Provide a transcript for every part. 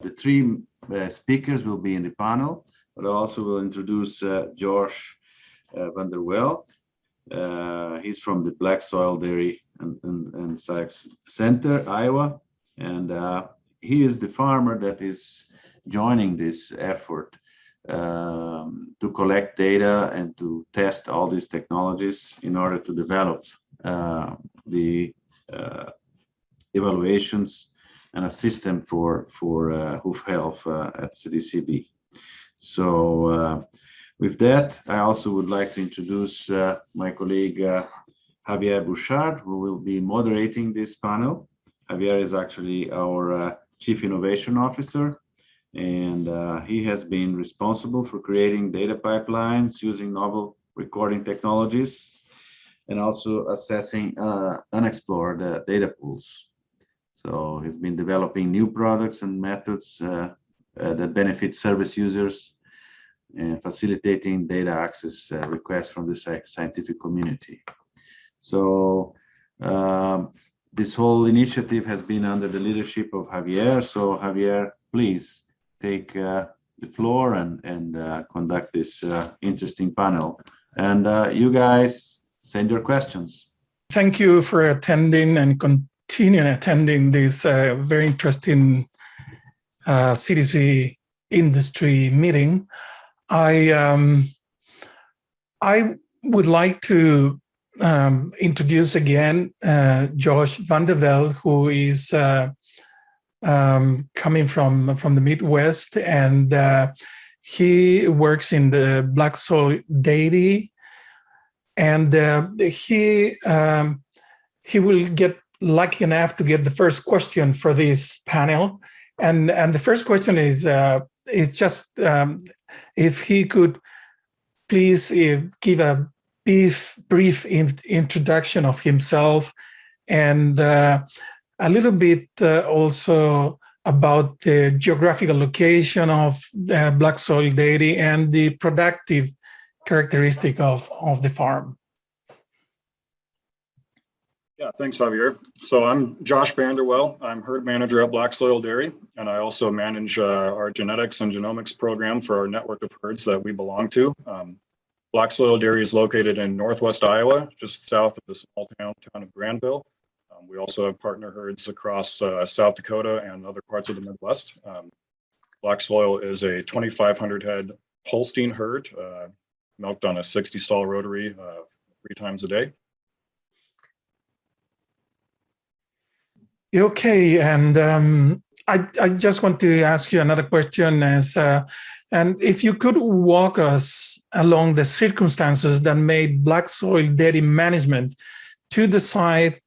The three speakers will be in the panel, but I also will introduce Josh Vander Well. He's from the Black Soil Dairy and Science Center, Iowa, and he is the farmer that is joining this effort to collect data and to test all these technologies in order to develop the evaluations and a system for hoof health at CDCB. So with that, I also would like to introduce my colleague Javier Burchard, who will be moderating this panel. Javier is actually our Chief Innovation Officer, and he has been responsible for creating data pipelines using novel recording technologies and also assessing unexplored data pools. So he's been developing new products and methods that benefit service users and facilitating data access requests from the scientific community. So this whole initiative has been under the leadership of Javier. So Javier, please take the floor and conduct this interesting panel. And you guys send your questions. Thank you for attending and continuing attending this very interesting CDCB industry meeting. I would like to introduce again Josh Vander Well, who is coming from the Midwest, and he works in the Black Soil Dairy, and he will get lucky enough to get the first question for this panel, and the first question is just if he could please give a brief introduction of himself, and a little bit also about the geographical location of the Black Soil Dairy and the productive characteristic of the farm. Yeah, thanks, Javier. So I'm Josh Vander Well. I'm herd manager at Black Soil Dairy, and I also manage our genetics and genomics program for our network of herds that we belong to. Black Soil Dairy is located in northwest Iowa, just south of the small town of Granville. We also have partner herds across South Dakota and other parts of the Midwest. Black Soil is a 2,500 head Holstein herd, milked on a 60-stall rotary 3 times a day. Okay, and I just want to ask you another question, and if you could walk us along the circumstances that made Black Soil Dairy Management to decide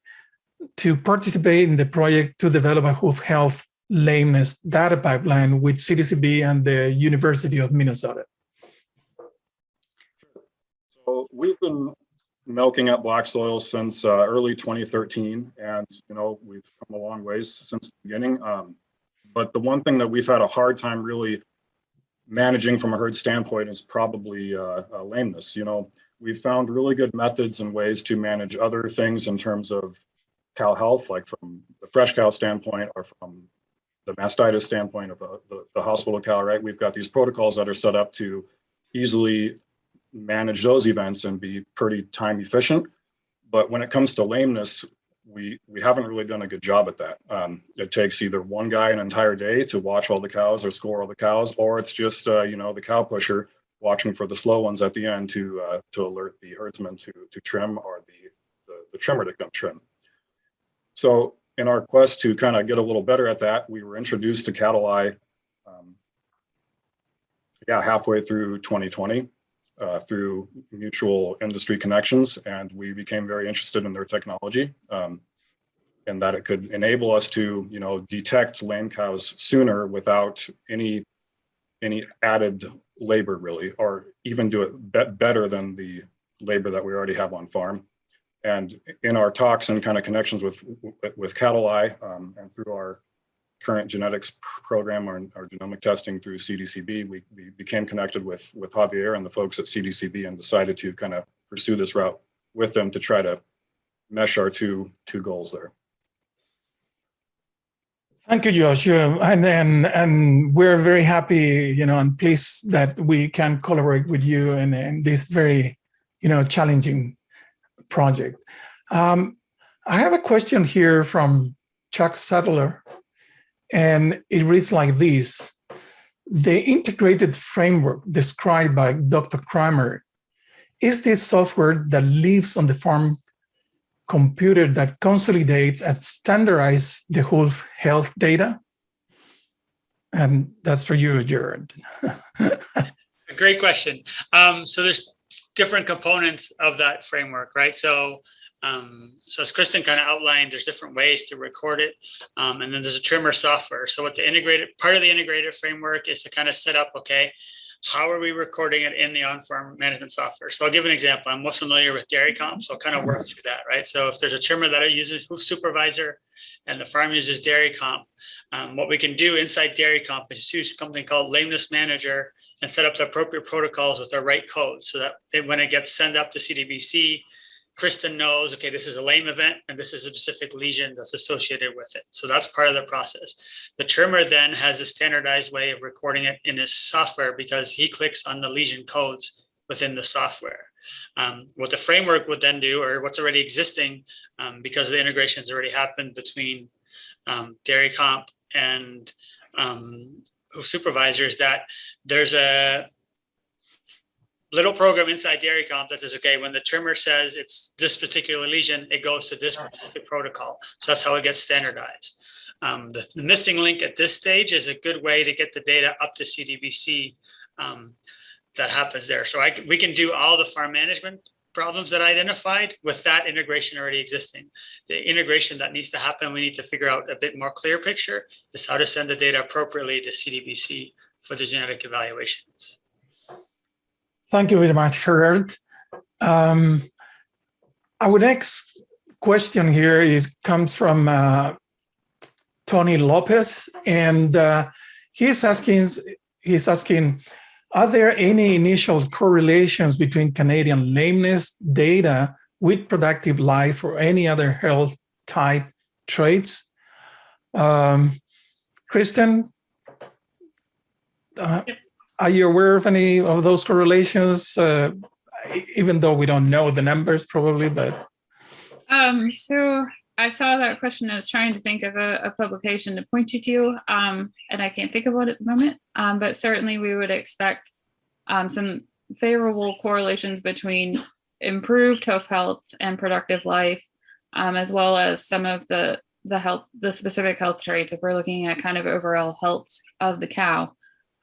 to participate in the project to develop a hoof health lameness data pipeline with CDCB and the University of Minnesota. So we've been milking at Black Soil since early 2013, and we've come a long ways since the beginning. But the one thing that we've had a hard time really managing from a herd standpoint is probably lameness. We've found really good methods and ways to manage other things in terms of cow health, like from the fresh cow standpoint or from the mastitis standpoint of the hospital cow, right? We've got these protocols that are set up to easily manage those events and be pretty time efficient. But when it comes to lameness, we haven't really done a good job at that. It takes either one guy an entire day to watch all the cows or score all the cows, or it's just the cow pusher watching for the slow ones at the end to alert the herdsman to trim, or the trimmer to come trim. So in our quest to kind of get a little better at that, we were introduced to CattleEye halfway through 2020 through mutual industry connections, and we became very interested in their technology, and that it could enable us to detect lame cows sooner without any added labor, really, or even do it better than the labor that we already have on farm. And in our talks and kind of connections with CattleEye and through our current genetics program, our genomic testing through CDCB, we became connected with Javier and the folks at CDCB and decided to kind of pursue this route with them to try to mesh our two goals there. Thank you, Josh. And we're very happy, and pleased that we can collaborate with you in this very, challenging project. I have a question here from Chuck Sattler, and it reads like this. The integrated framework described by Dr. Cramer, is this software that lives on the farm computer that consolidates and standardizes the whole health data? And that's for you, Gerard. Great question. So there's different components of that framework, right? So as Kristen kind of outlined, there's different ways to record it. And then there's a trimmer software. So what the part of the integrated framework is to kind of set up, okay, how are we recording it in the on-farm management software? So I'll give an example. I'm most familiar with dairy comp, so I'll kind of work through that, right? So if there's a trimmer that uses hoof supervisor and the farm uses dairy comp, what we can do inside dairy comp is use something called lameness manager and set up the appropriate protocols with the right code so that when it gets sent up to CDBC, Kristen knows, okay, this is a lame event and this is a specific lesion that's associated with it. So that's part of the process. The trimmer then has a standardized way of recording it in his software because he clicks on the lesion codes within the software. What the framework would then do, or what's already existing, because the integrations already happened between dairy comp and supervisors, that there's a little program inside dairy comp that says, okay, when the trimmer says it's this particular lesion, it goes to this specific protocol. So that's how it gets standardized. The missing link at this stage is a good way to get the data up to CDBC that happens there. So we can do all the farm management problems that I identified with that integration already existing. The integration that needs to happen, we need to figure out a bit more clear picture, is how to send the data appropriately to CDBC for the genetic evaluations. Thank you very much, Gerard. Our next question here comes from Tony Lopez, and he's asking, are there any initial correlations between Canadian lameness data with productive life or any other health type traits? Kristen, are you aware of any of those correlations, even though we don't know the numbers probably, but? So I saw that question. I was trying to think of a publication to point you to, and I can't think of it at the moment, but certainly we would expect some favorable correlations between improved hoof health and productive life, as well as some of the specific health traits. If we're looking at kind of overall health of the cow,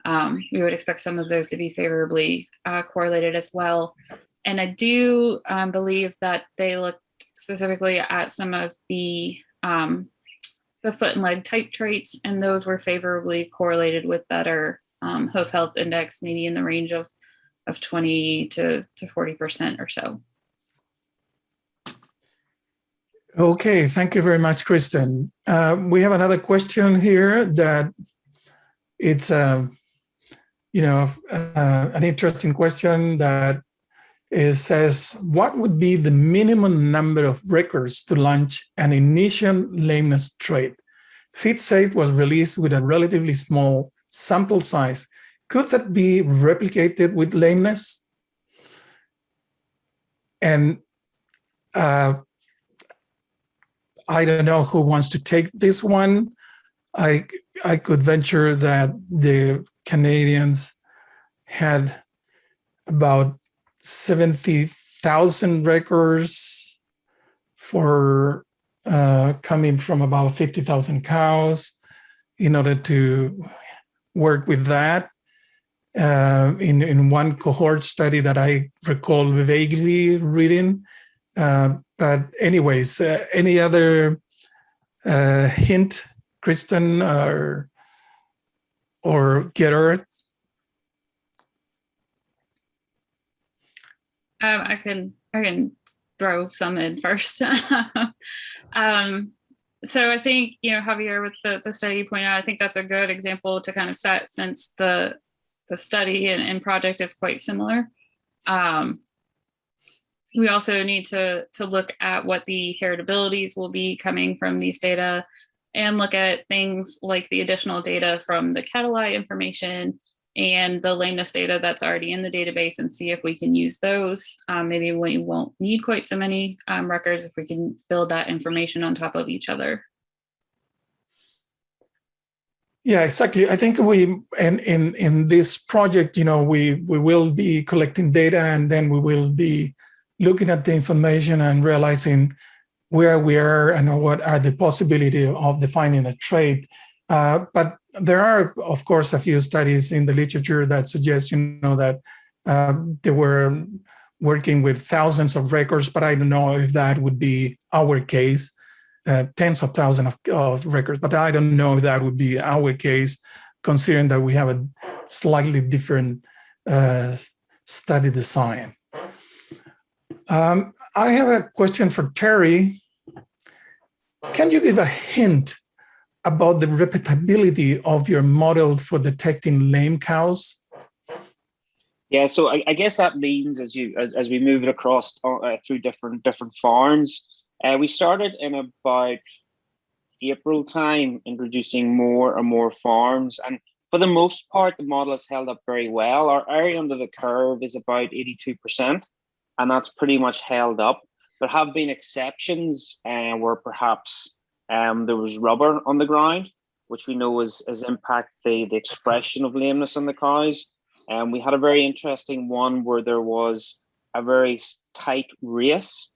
we would expect some of those to be favorably correlated as well. And I do believe that they looked specifically at some of the foot and leg type traits, and those were favorably correlated with better hoof health index, maybe in the range of 20 to 40% or so. Okay, thank you very much, Kristen. We have another question here that it's an interesting question that it says, what would be the minimum number of records to launch an initial lameness trait? FitSafe was released with a relatively small sample size. Could that be replicated with lameness? And I don't know who wants to take this one. I could venture that the Canadians had about 70,000 records for coming from about 50,000 cows in order to work with that. In one cohort study that I recall vaguely reading. But anyways, any other hint, Kristen or Gerard? I can throw some in first. So I think, Javier, with the study you point out, I think that's a good example to kind of set, since the study and project is quite similar. We also need to look at what the heritabilities will be coming from these data. and look at things like the additional data from the CattleEye information and the lameness data that's already in the database and see if we can use those. Maybe we won't need quite so many records if we can build that information on top of each other. Yeah, exactly. I think we, in this project, we will be collecting data, and then we will be looking at the information and realizing where we are and what are the possibility of defining a trait. But there are, of course, a few studies in the literature that suggest, that they were working with thousands of records, but I don't know if that would be our case. Tens of thousands of records, but I don't know if that would be our case, considering that we have a slightly different study design. I have a question for Terry. Can you give a hint about the repeatability of your model for detecting lame cows? Yeah, so I guess that means as we move it across through different farms. We started in about April time, introducing more and more farms. And for the most part, the model has held up very well. Our area under the curve is about 82%, and that's pretty much held up. There have been exceptions where perhaps there was rubber on the ground, which we know has impacted the expression of lameness in the cows. And we had a very interesting one where there was a very tight race.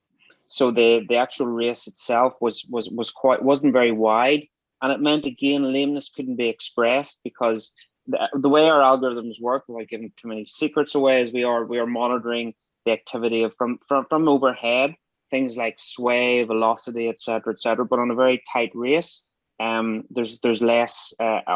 So the actual race itself wasn't very wide, and it meant again lameness couldn't be expressed because the way our algorithms work, without giving too many secrets away, is we are monitoring the activity of from overhead, things like sway, velocity, etc., but on a very tight race, there's less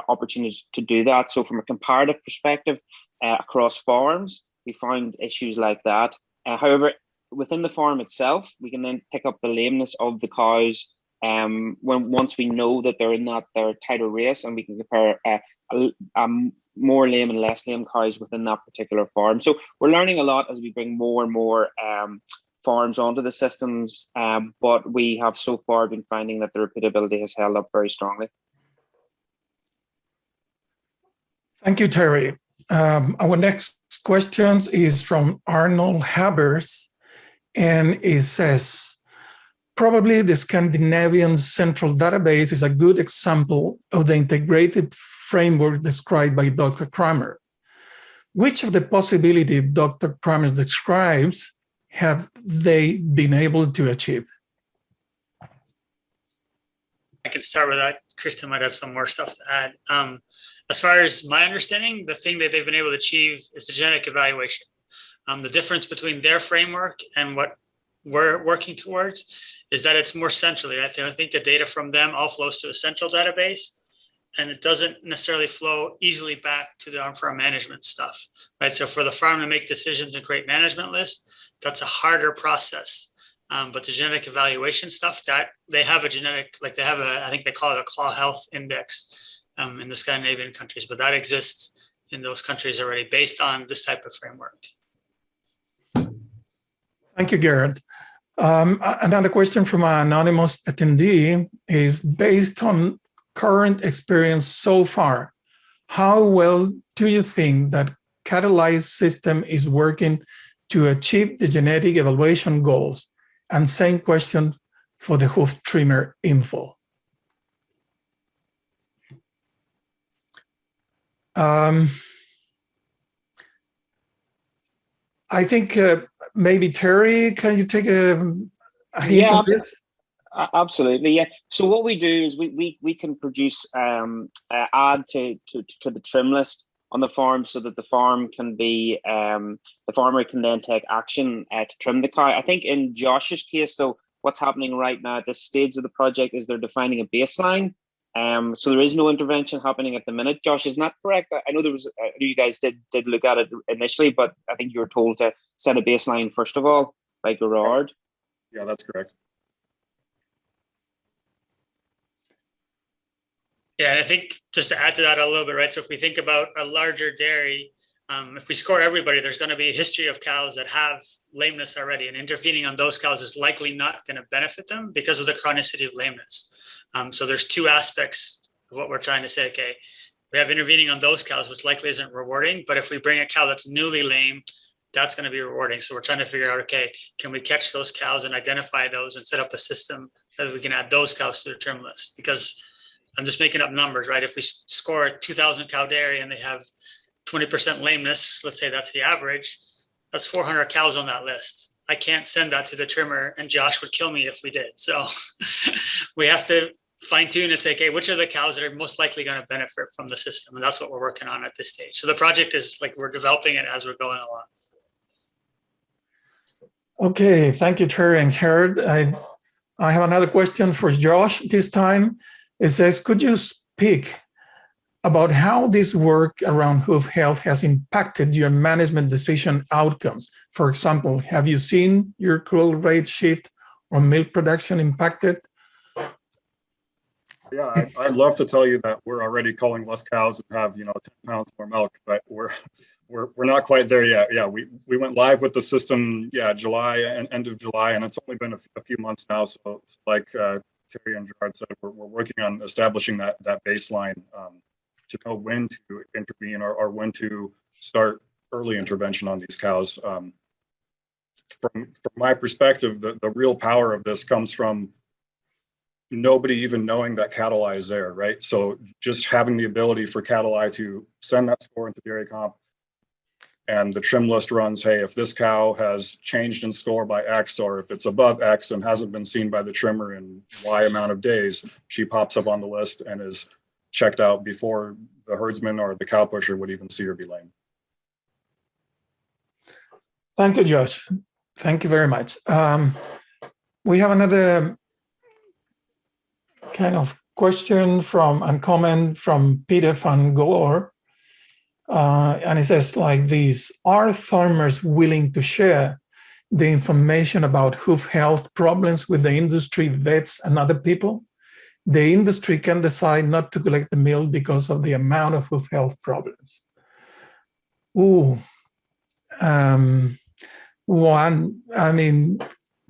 opportunity to do that. So from a comparative perspective, across farms, we found issues like that. However, within the farm itself, we can then pick up the lameness of the cows once we know that they're in their tighter race, and we can compare more lame and less lame cows within that particular farm. So we're learning a lot as we bring more and more farms onto the systems, but we have so far been finding that the repeatability has held up very strongly. Thank you, Terry. Our next question is from Arnold Habers. And it says, probably the Scandinavian Central Database is a good example of the integrated framework described by Dr. Cramer. Which of the possibilities Dr. Cramer describes have they been able to achieve? I can start with that. Kristen might have some more stuff to add. As far as my understanding, the thing that they've been able to achieve is the genetic evaluation. The difference between their framework and what we're working towards is that it's more centrally. I think the data from them all flows to a central database, and it doesn't necessarily flow easily back to the on-farm management stuff, right? So for the farm to make decisions and create management lists, that's a harder process. But the genetic evaluation stuff, that they have a genetic, I think they call it a claw health index in the Scandinavian countries, but that exists in those countries already based on this type of framework. Thank you, Gerard. Another question from an anonymous attendee is, based on current experience so far, how well do you think that CattleEye's system is working to achieve the genetic evaluation goals? And same question for the hoof trimmer info. I think maybe Terry, can you take a hint on this? Absolutely, yeah. So what we do is we can produce add to the trim list on the farm, so that the farm can be the farmer can then take action to trim the cow. I think in Josh's case, so what's happening right now at this stage of the project is they're defining a baseline. So there is no intervention happening at the minute. Josh, isn't that correct? I know you guys did look at it initially, but I think you were told to set a baseline first of all by Gerard. Yeah, that's correct. Yeah, and I think just to add to that a little bit, right? So if we think about a larger dairy, if we score everybody, there's going to be a history of cows that have lameness already, and intervening on those cows is likely not going to benefit them because of the chronicity of lameness. So there's two aspects of what we're trying to say. Okay, we have intervening on those cows, which likely isn't rewarding, but if we bring a cow that's newly lame, that's going to be rewarding. So we're trying to figure out, okay, can we catch those cows and identify those and set up a system that we can add those cows to the trim list? Because I'm just making up numbers, right? If we score a 2,000 cow dairy and they have 20% lameness, let's say that's the average, that's 400 cows on that list. I can't send that to the trimmer, and Josh would kill me if we did. So we have to fine tune and say, okay, which are the cows that are most likely going to benefit from the system? And that's what we're working on at this stage. So the project is like, we're developing it as we're going along. Okay, thank you, Terry and Gerard. I have another question for Josh this time. It says, could you speak about how this work around hoof health has impacted your management decision outcomes? For example, have you seen your cull rate shift or milk production impacted? Yeah, I'd love to tell you that we're already culling less cows and have 10 pounds more milk, but we're not quite there yet. Yeah, we went live with the system, July and end of July, and it's only been a few months now. So like Terry and Gerard said, we're working on establishing that baseline to know when to intervene or when to start early intervention on these cows. From my perspective, the real power of this comes from nobody even knowing that CattleEye is there, right? So just having the ability for CattleEye to send that score into Dairy Comp, and the trim list runs, hey, if this cow has changed in score by X, or if it's above X and hasn't been seen by the trimmer in Y amount of days, she pops up on the list and is checked out before the herdsman or the cow pusher would even see her be lame. Thank you, Josh. Thank you very much. We have another kind of question and comment from Peter van Goor. And it says like this: are farmers willing to share the information about hoof health problems with the industry, vets, and other people? The industry can decide not to collect the milk because of the amount of hoof health problems.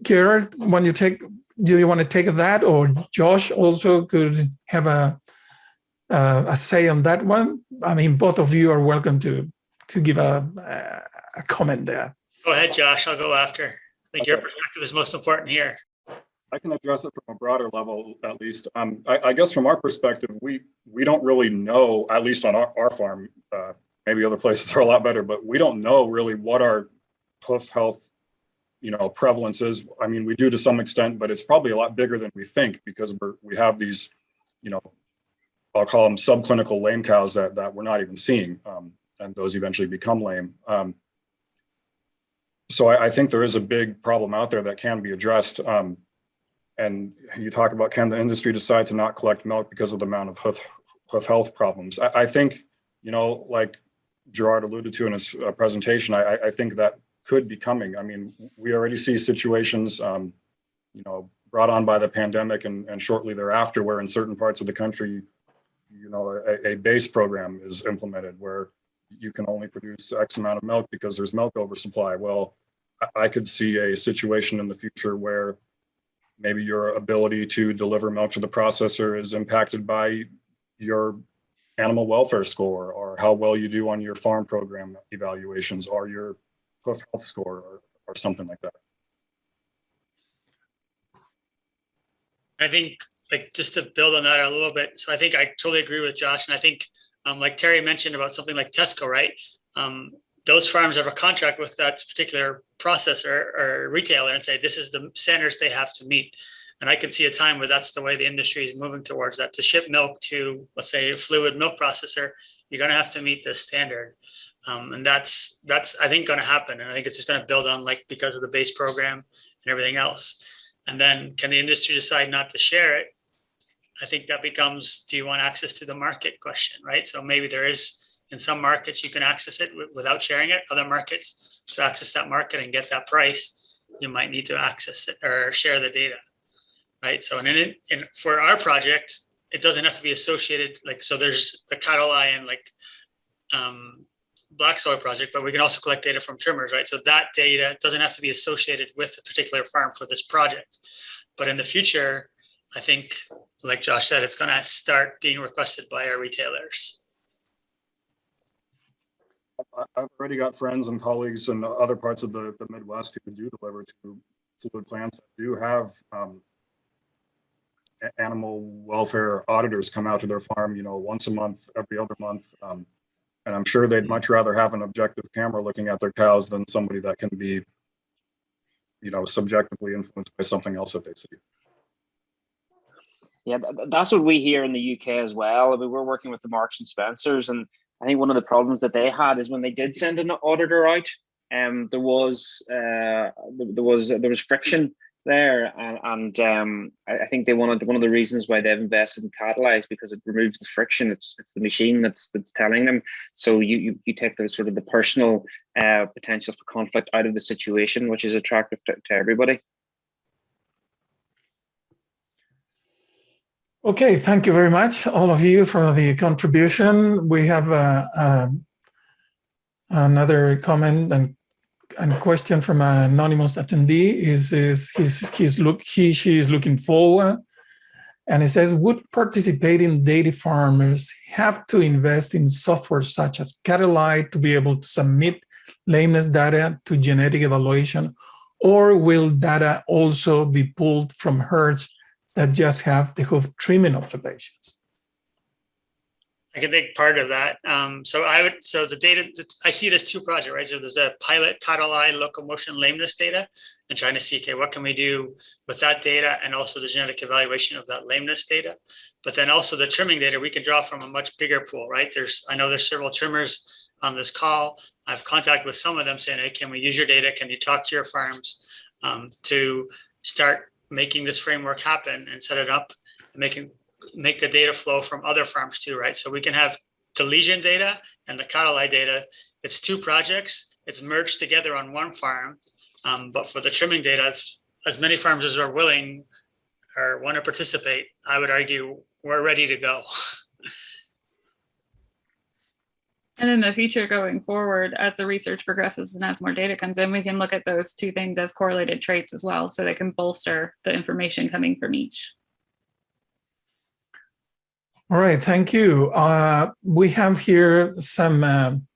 Gerard, do you want to take that, or Josh also could have a say on that one? I mean, both of you are welcome to give a comment there. Go ahead, Josh. I'll go after. I think your perspective is most important here. I can address it from a broader level, at least. I guess from our perspective, we don't really know, at least on our farm, maybe other places are a lot better, but we don't know really what our hoof health prevalence is. I mean, we do to some extent, but it's probably a lot bigger than we think, because we have these, I'll call them subclinical lame cows that we're not even seeing, and those eventually become lame. So I think there is a big problem out there that can be addressed. And you talk about, can the industry decide to not collect milk because of the amount of hoof health problems? I think, like Gerard alluded to in his presentation, I think that could be coming. I mean, we already see situations, brought on by the pandemic and shortly thereafter, where in certain parts of the country, a base program is implemented where you can only produce X amount of milk because there's milk oversupply. Well, I could see a situation in the future where maybe your ability to deliver milk to the processor is impacted by your animal welfare score, or how well you do on your farm program evaluations, or your hoof health score, or something like that. I think, just to build on that a little bit, so I think I totally agree with Josh, and I think, like Terry mentioned about something like Tesco, right? Those farms have a contract with that particular processor or retailer and say, this is the standards they have to meet. And I can see a time where that's the way the industry is moving towards that. To ship milk to, let's say, a fluid milk processor, you're going to have to meet this standard. And that's I think, going to happen. And I think it's just going to build on, because of the base program and everything else. And then can the industry decide not to share it? I think that becomes, do you want access to the market question, right? So maybe there is, in some markets, you can access it without sharing it. Other markets, to access that market and get that price, you might need to access it or share the data, right? So for our project, it doesn't have to be associated, so there's the CattleEye and black soy project, but we can also collect data from trimmers, right? So that data doesn't have to be associated with a particular farm for this project. But in the future, I think like Josh said, it's going to start being requested by our retailers. I've already got friends and colleagues in other parts of the Midwest who do deliver to fluid plants that do have animal welfare auditors come out to their farm, you know, once a month, every other month. And I'm sure they'd much rather have an objective camera looking at their cows than somebody that can be, you know, subjectively influenced by something else that they see. Yeah, that's what we hear in the UK as well. I mean, we're working with the Marks and Spencers, and I think one of the problems that they had is when they did send an auditor out, there was friction there, and I think they wanted, one of the reasons why they've invested in CattleEye is because it removes the friction. It's the machine that's telling them. So you take the sort of the personal potential for conflict out of the situation, which is attractive to everybody. Okay, thank you very much, all of you, for the contribution. We have another comment and question from an anonymous attendee. She is looking forward, and it says, would participating dairy farmers have to invest in software such as CattleEye to be able to submit lameness data to genetic evaluation, or will data also be pulled from herds that just have the hoof trimming observations? I can take part of that. So the data, I see it as two projects, right? So there's a pilot CattleEye locomotion lameness data and trying to see, okay, what can we do with that data, and also the genetic evaluation of that lameness data. But then also the trimming data, we can draw from a much bigger pool, right? I know there's several trimmers on this call. I've contacted with some of them saying, hey, can we use your data? Can you talk to your farms to start making this framework happen and set it up and make the data flow from other farms too, right? So we can have the lesion data and the CattleEye data. It's two projects. It's merged together on one farm. But for the trimming data, as many farms as are willing or want to participate, I would argue we're ready to go. And in the future going forward, as the research progresses and as more data comes in, we can look at those two things as correlated traits as well, so they can bolster the information coming from each. All right, thank you. We have here some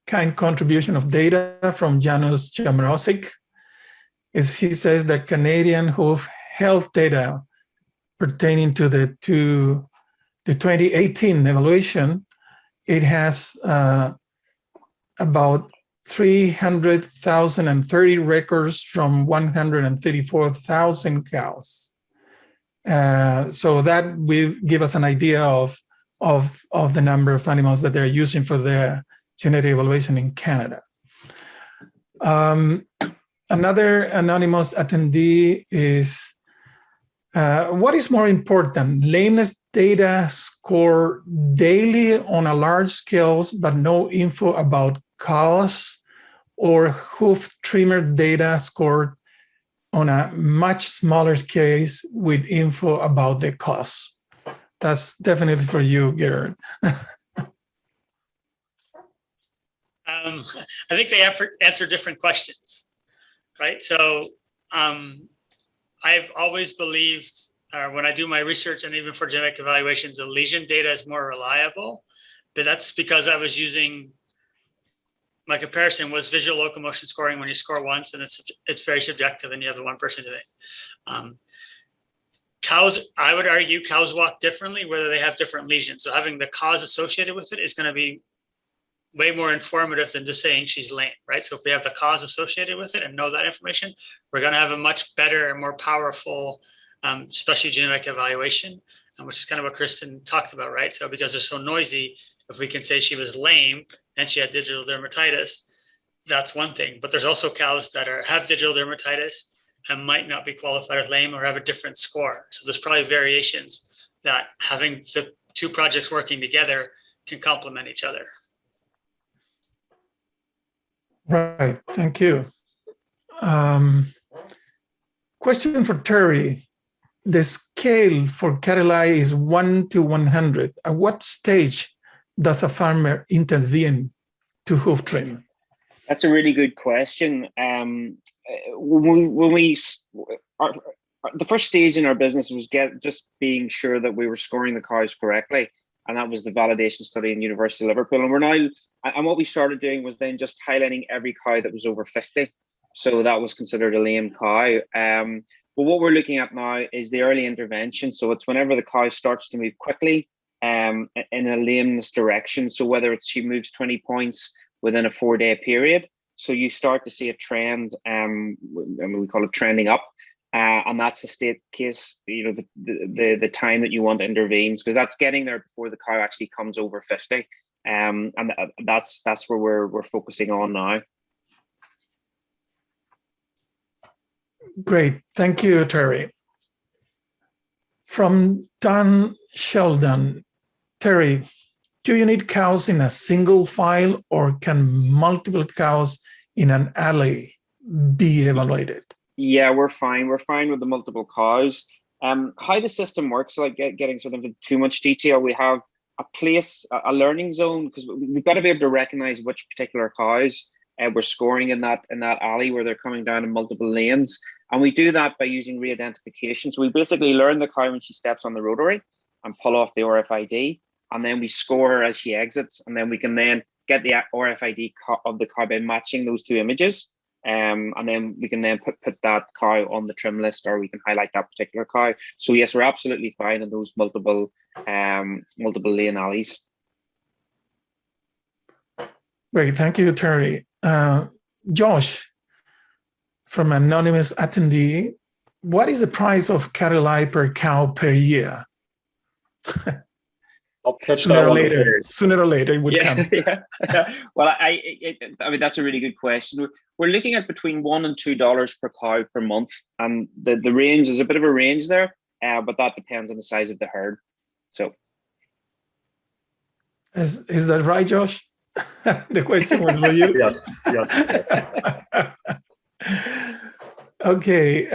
kind contribution of data from Janusz Jamrosik. He says that Canadian hoof health data pertaining to the 2018 evaluation, it has about 300,030 records from 134,000 cows. So that will give us an idea of the number of animals that they're using for their genetic evaluation in Canada. Another anonymous attendee is, what is more important, lameness data scored daily on a large scale, but no info about cows, or hoof trimmer data scored on a much smaller case with info about the costs? That's definitely for you, Gerard. I think they answer different questions, right? So I've always believed, when I do my research and even for genetic evaluations, the lesion data is more reliable, but that's because I was using, my comparison was visual locomotion scoring. When you score once, and it's very subjective, and you have the one person doing it. Cows, I would argue cows walk differently, whether they have different lesions. So having the cause associated with it is going to be way more informative than just saying she's lame, right? So if we have the cause associated with it and know that information, we're going to have a much better and more powerful, especially genetic evaluation, which is kind of what Kristen talked about, right? So because they're so noisy, if we can say she was lame and she had digital dermatitis, that's one thing. But there's also cows that have digital dermatitis and might not be qualified as lame or have a different score. So there's probably variations that having the two projects working together can complement each other. Right, thank you. Question for Terry. The scale for CattleEye is 1 to 100. At what stage does a farmer intervene to hoof trim? That's a really good question. When the first stage in our business was just being sure that we were scoring the cows correctly. And that was the validation study in University of Liverpool. And we're now, and what we started doing was then just highlighting every cow that was over 50. So that was considered a lame cow. But what we're looking at now is the early intervention. So it's whenever the cow starts to move quickly in a lameness direction. So whether it's she moves 20 points within a 4-day period. So you start to see a trend, we call it trending up. And that's the state case, the time that you want to intervene, because that's getting there before the cow actually comes over 50. And that's where we're focusing on now. Great, thank you, Terry. From Don Sheldon, Terry, do you need cows in a single file, or can multiple cows in an alley be evaluated? Yeah, we're fine. We're fine with the multiple cows. How the system works, like getting sort of into too much detail, we have a learning zone, because we've got to be able to recognize which particular cows we're scoring in that alley where they're coming down in multiple lanes. And we do that by using re-identification. So we basically learn the cow when she steps on the rotary and pull off the RFID, and then we score her as she exits, and then we can then get the RFID of the cow by matching those two images. And then we can then put that cow on the trim list, or we can highlight that particular cow. So yes, we're absolutely fine in those multiple lane alleys. Great, thank you, Terry. Josh, from anonymous attendee, what is the price of CattleEye per cow per year? I'll pitch Sooner that or one. later, it would come. Yeah. Well, I mean, that's a really good question. We're looking at between $1 and $2 per cow per month, and the range is a bit of a range there, but that depends on the size of the herd. So, is that right, Josh? The question was for you. Yes. Okay.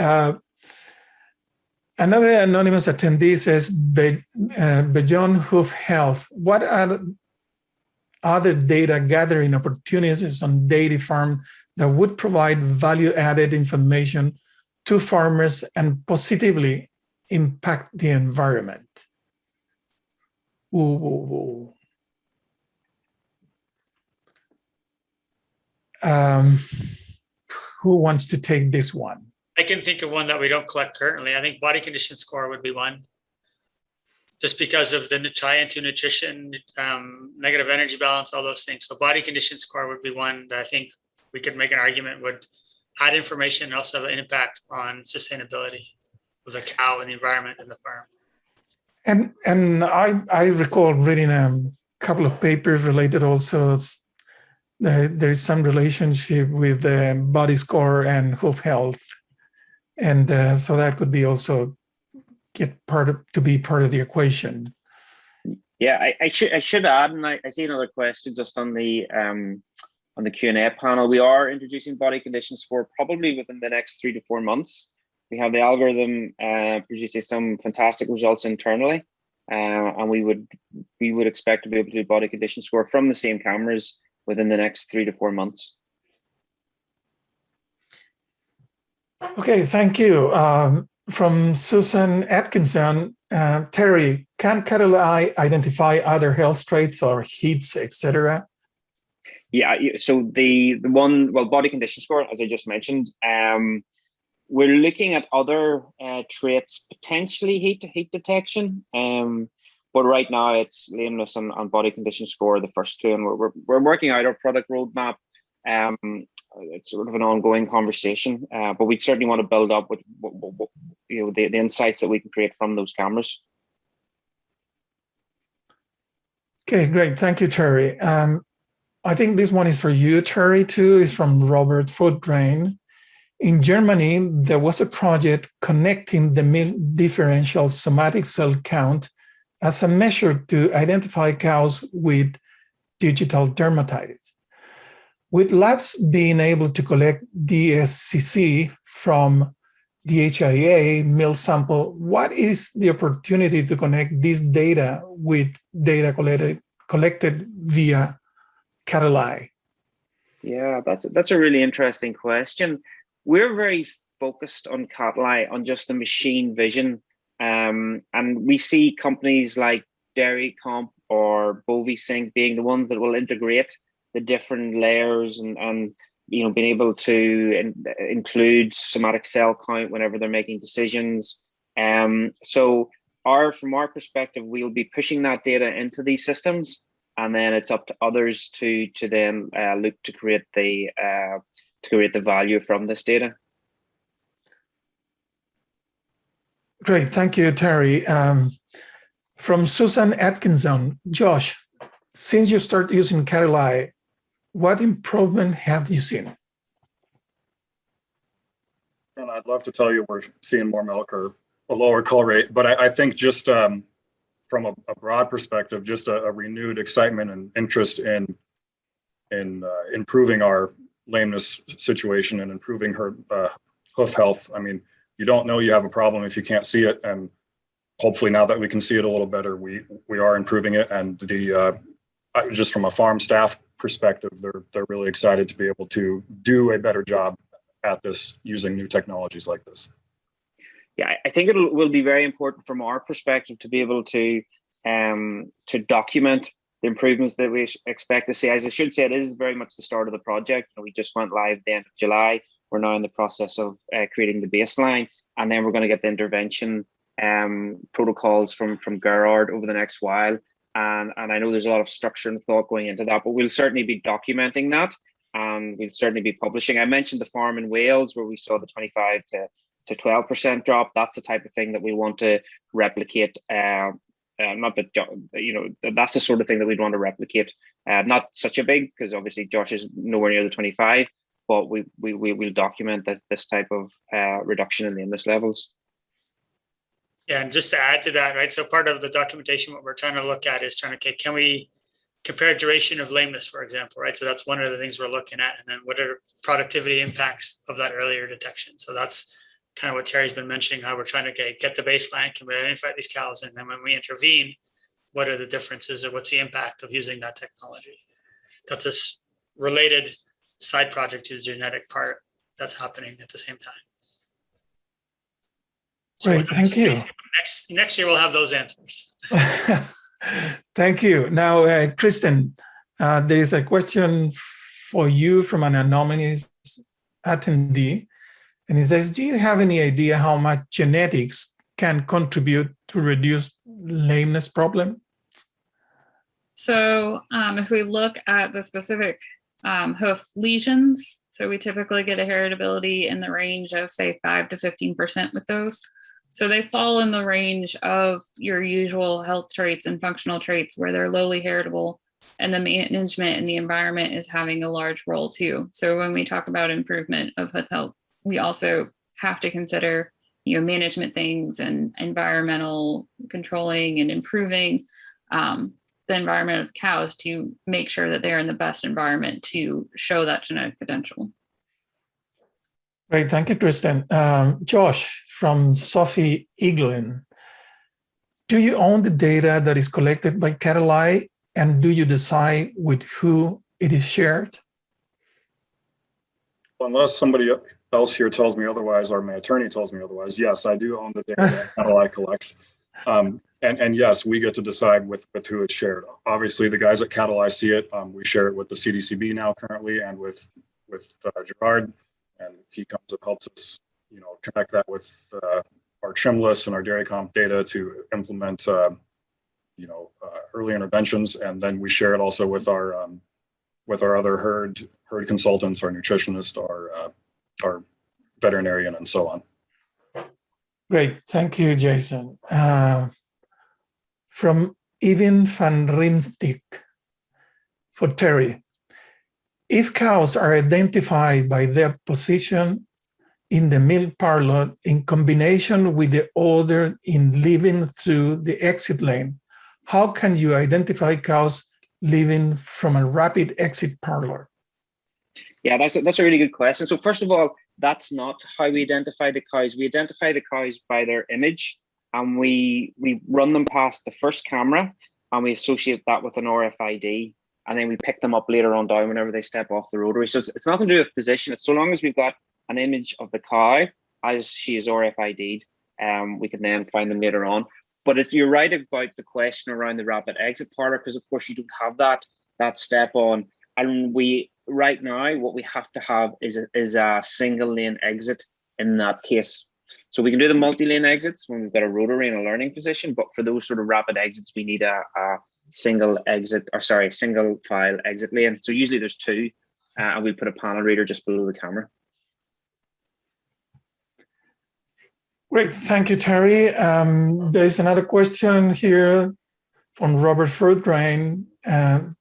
Another anonymous attendee says, beyond hoof health, what are other data gathering opportunities on dairy farm that would provide value-added information to farmers and positively impact the environment? Who wants to take this one? I can think of one that we don't collect currently. I think body condition score would be one, just because of the tie-into nutrition, negative energy balance, all those things. So body condition score would be one that I think we could make an argument would add information and also have an impact on sustainability of the cow and the environment and the farm. And I recall reading a couple of papers related also. There is some relationship with body score and hoof health. And so that could be also to be part of the equation. Yeah, I should add, and I see another question just on the Q&A panel. We are introducing body condition score probably within the next 3 to 4 months. We have the algorithm producing some fantastic results internally, and we would expect to be able to do body condition score from the same cameras within the next 3 to 4 months. Okay, thank you. From Susan Atkinson, Terry, can CattleEye identify other health traits or heats, etc.? Yeah, so the one, well, body condition score, as I just mentioned, we're looking at other traits, potentially heat detection, but right now it's lameness and body condition score, the first two, and we're working out our product roadmap. It's sort of an ongoing conversation, but we certainly want to build up with the insights that we can create from those cameras. Okay, great. Thank you, Terry. I think this one is for you, Terry, too. It's from Robert Footdrain. In Germany, there was a project connecting the milk differential somatic cell count as a measure to identify cows with digital dermatitis. With labs being able to collect DSCC from the HIA milk sample, what is the opportunity to connect this data with data collected via CattleEye? Yeah, that's a really interesting question. We're very focused on CattleEye on just the machine vision. And we see companies like Dairy Comp or BoviSync being the ones that will integrate the different layers and being able to include somatic cell count whenever they're making decisions. So from our perspective, we'll be pushing that data into these systems, and then it's up to others to then look to create the value from this data. Great, thank you, Terry. From Susan Atkinson, Josh, since you started using CattleEye, what improvement have you seen? And I'd love to tell you we're seeing more milk or a lower cull rate, but I think just from a broad perspective, just a renewed excitement and interest in improving our lameness situation and improving her hoof health. I mean, you don't know you have a problem if you can't see it, and hopefully now that we can see it a little better, we are improving it. And just from a farm staff perspective, they're really excited to be able to do a better job at this using new technologies like this. Yeah, I think it will be very important from our perspective to be able to document the improvements that we expect to see. As I should say, it is very much the start of the project. We just went live the end of July. We're now in the process of creating the baseline, and then we're going to get the intervention protocols from Gerard over the next while. And I know there's a lot of structure and thought going into that, but we'll certainly be documenting that, and we'll certainly be publishing. I mentioned the farm in Wales where we saw the 25 to 12% drop. That's the type of thing that we want to replicate. Not that, that's the sort of thing that we'd want to replicate. Not such a big, because obviously Josh is nowhere near the 25, but we will document this type of reduction in the illness levels. Yeah, and just to add to that, right? So part of the documentation, what we're trying to look at is can we compare duration of lameness, for example, right? So that's one of the things we're looking at. And then what are productivity impacts of that earlier detection? So that's kind of what Terry's been mentioning, how we're trying to get the baseline, can we identify these cows? And then when we intervene, what are the differences or what's the impact of using that technology? That's a related side project to the genetic part that's happening at the same time. So Great, thank you. Next year, we'll have those answers. Thank you. Now, Kristen, there is a question for you from an anonymous attendee. And it says, do you have any idea how much genetics can contribute to reduce lameness problem? So if we look at the specific hoof lesions, so we typically get a heritability in the range of, say, 5 to 15% with those. So they fall in the range of your usual health traits and functional traits where they're lowly heritable, and the management and the environment is having a large role too. So when we talk about improvement of hoof health, we also have to consider, management things and environmental controlling and improving the environment of cows to make sure that they're in the best environment to show that genetic potential. Great, thank you, Kristen. Josh, from Sophie Eaglin, do you own the data that is collected by CattleEye, and do you decide with who it is shared? Unless somebody else here tells me otherwise, or my attorney tells me otherwise, yes, I do own the data that CattleEye collects. And yes, we get to decide with who it's shared. Obviously, the guys at CattleEye see it. We share it with the CDCB now currently, and with Gerard, and he comes and helps us, connect that with our trimless and our dairy comp data to implement, early interventions, and then we share it also with our other herd consultants, our nutritionist, our veterinarian, and so on. Great, thank you, Jason. From Even van Riemsdyk for Terry. If cows are identified by their position in the milk parlor in combination with the order in leaving through the exit lane, how can you identify cows leaving from a rapid exit parlor? Yeah, that's a really good question. So first of all, that's not how we identify the cows. We identify the cows by their image, and we run them past the first camera, and we associate that with an RFID, and then we pick them up later on down whenever they step off the rotary. So it's nothing to do with position. It's so long as we've got an image of the cow as she is RFID'd, we can then find them later on. But you're right about the question around the rapid exit parlor, because of course you don't have that step on. And right now, what we have to have is a single lane exit in that case. So we can do the multi-lane exits when we've got a rotary and a learning position, but for those sort of rapid exits, we need a single file exit lane. So usually there's two, and we put a panel reader just below the camera. Great, thank you, Terry. There is another question here from Robert Fruitgrain.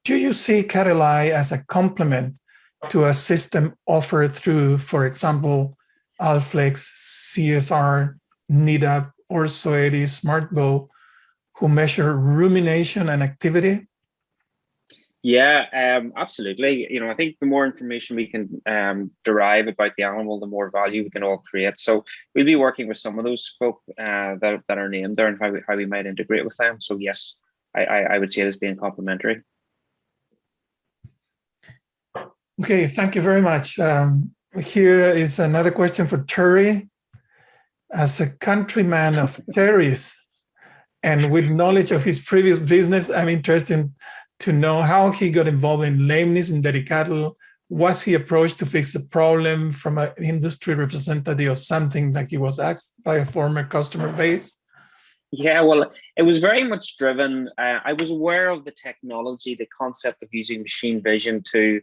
Do you see CattleEye as a complement to a system offered through, for example, Alflex, CSR, NIDAP, or Soeti SmartBow, who measure rumination and activity? Yeah, absolutely. I think the more information we can derive about the animal, the more value we can all create. So we'll be working with some of those folk that are named there and how we might integrate with them. So yes, I would see it as being complementary. Okay, thank you very much. Here is another question for Terry. As a countryman of Terry's and with knowledge of his previous business, I'm interested to know how he got involved in lameness in dairy cattle. Was he approached to fix a problem from an industry representative or something like he was asked by a former customer base? Yeah, well, it was very much driven. I was aware of the technology, the concept of using machine vision to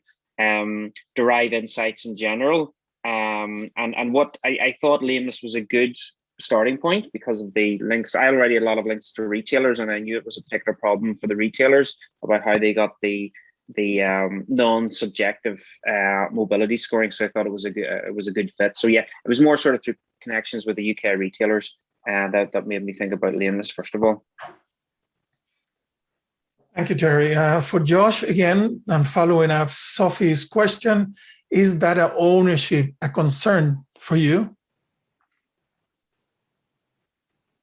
derive insights in general. And what I thought lameness was a good starting point because of the links. I already had a lot of links to retailers, and I knew it was a particular problem for the retailers about how they got the non-subjective mobility scoring. So I thought it was a good fit. So yeah, it was more sort of through connections with the UK retailers that made me think about lameness first of all. Thank you, Terry. For Josh, again, I'm following up Sophie's question. Is data ownership a concern for you?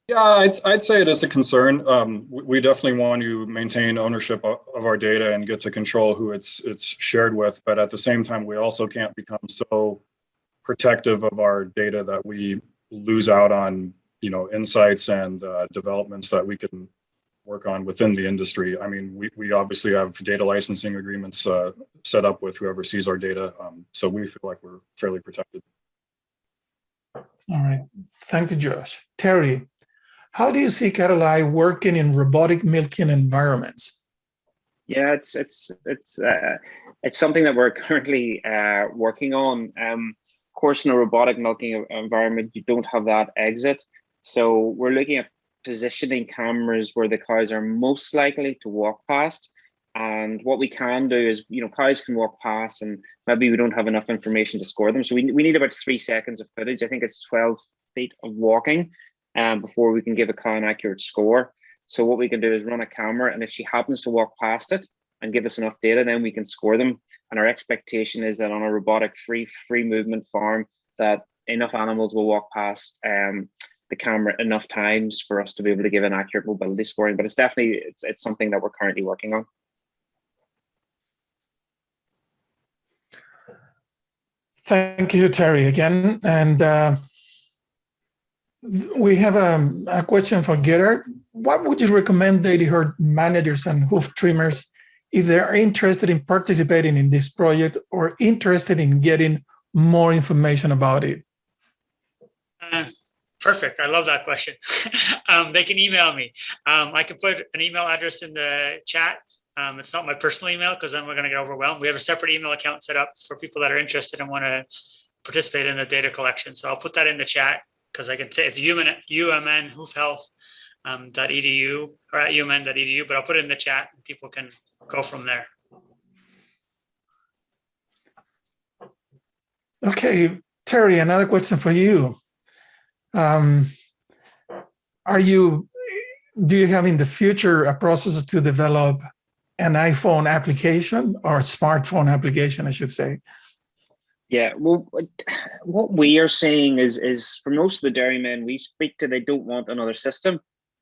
Yeah, I'd say it is a concern. We definitely want to maintain ownership of our data and get to control who it's shared with. But at the same time, we also can't become so protective of our data that we lose out on, insights and developments that we can work on within the industry. I mean, we obviously have data licensing agreements set up with whoever sees our data. So we feel like we're fairly protected. All right. Thank you, Josh. Terry, how do you see CattleEye working in robotic milking environments? Yeah, it's something that we're currently working on. Of course, in a robotic milking environment, you don't have that exit. So we're looking at positioning cameras where the cows are most likely to walk past. And what we can do is, cows can walk past and maybe we don't have enough information to score them. So we need about 3 seconds of footage. I think it's 12 feet of walking before we can give a cow an accurate score. So what we can do is run a camera, and if she happens to walk past it and give us enough data, then we can score them. And our expectation is that on a robotic free movement farm, that enough animals will walk past the camera enough times for us to be able to give an accurate mobility scoring. But it's definitely it's something that we're currently working on. Thank you, Terry, again. And we have a question for Gerard. What would you recommend dairy herd managers and hoof trimmers if they are interested in participating in this project or interested in getting more information about it? Perfect. I love that question. They can email me. I can put an email address in the chat. It's not my personal email because then we're going to get overwhelmed. We have a separate email account set up for people that are interested and want to participate in the data collection. So I'll put that in the chat because I can say it's umnhoofhealth.edu or at umn.edu, but I'll put it in the chat and people can go from there. Okay, Terry, another question for you. Do you have in the future a process to develop an iPhone application or a smartphone application, I should say? Yeah, well, what we are seeing is for most of the dairymen we speak to, they don't want another system,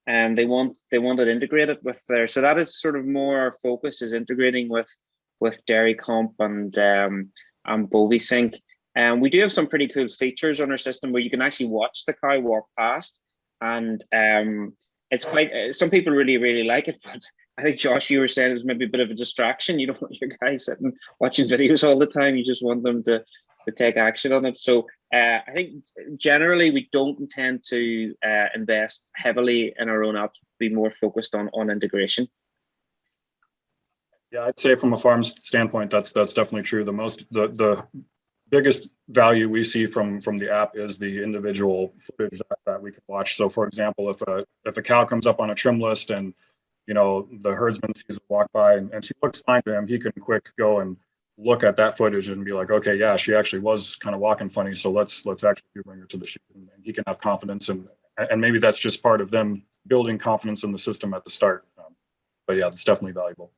and they want it integrated with their. So that is sort of more our focus is integrating with Dairy Comp and Bovisync. We do have some pretty cool features on our system where you can actually watch the cow walk past, and it's quite. Some people really like it, but I think Josh, you were saying it was maybe a bit of a distraction. You don't want your guys sitting watching videos all the time. You just want them to take action on it. So I think generally we don't intend to invest heavily in our own apps. Be more focused on integration. Yeah, I'd say from a farm standpoint, that's definitely true. The biggest value we see from the app is the individual footage that we can watch. So, for example, if a cow comes up on a trim list and the herdsman sees it walk by and she looks fine to him, he can quick go and look at that footage and be like, okay, yeah, she actually was kind of walking funny. So let's actually bring her to the chute, and he can have confidence, and maybe that's just part of them building confidence in the system at the start. But yeah, it's definitely valuable.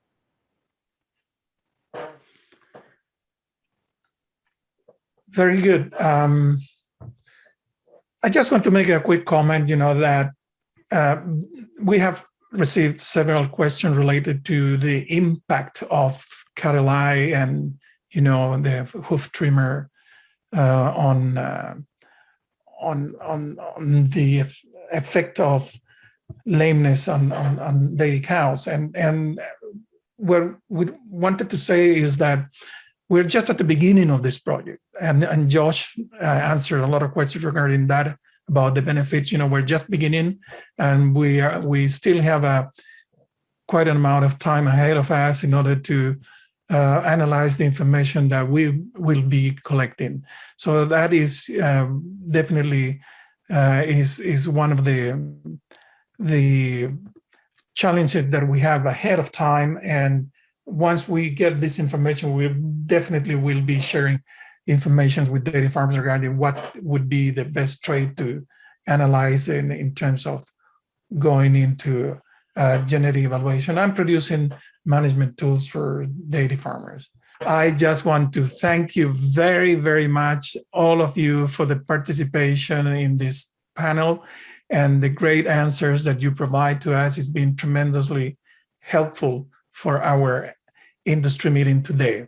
Very good. I just want to make a quick comment, that we have received several questions related to the impact of CattleEye and, the hoof trimmer on the effect of lameness on dairy cows. And what we wanted to say is that we're just at the beginning of this project, and Josh answered a lot of questions regarding that, about the benefits. We're just beginning, and we still have quite an amount of time ahead of us in order to analyze the information that we will be collecting. So that is definitely is one of the challenges that we have ahead of time. And once we get this information, we definitely will be sharing information with dairy farmers regarding what would be the best trait to analyze in terms of going into genetic evaluation and producing management tools for dairy farmers. I just want to thank you very, very much, all of you, for the participation in this panel and the great answers that you provide to us. It's been tremendously helpful for our industry meeting today.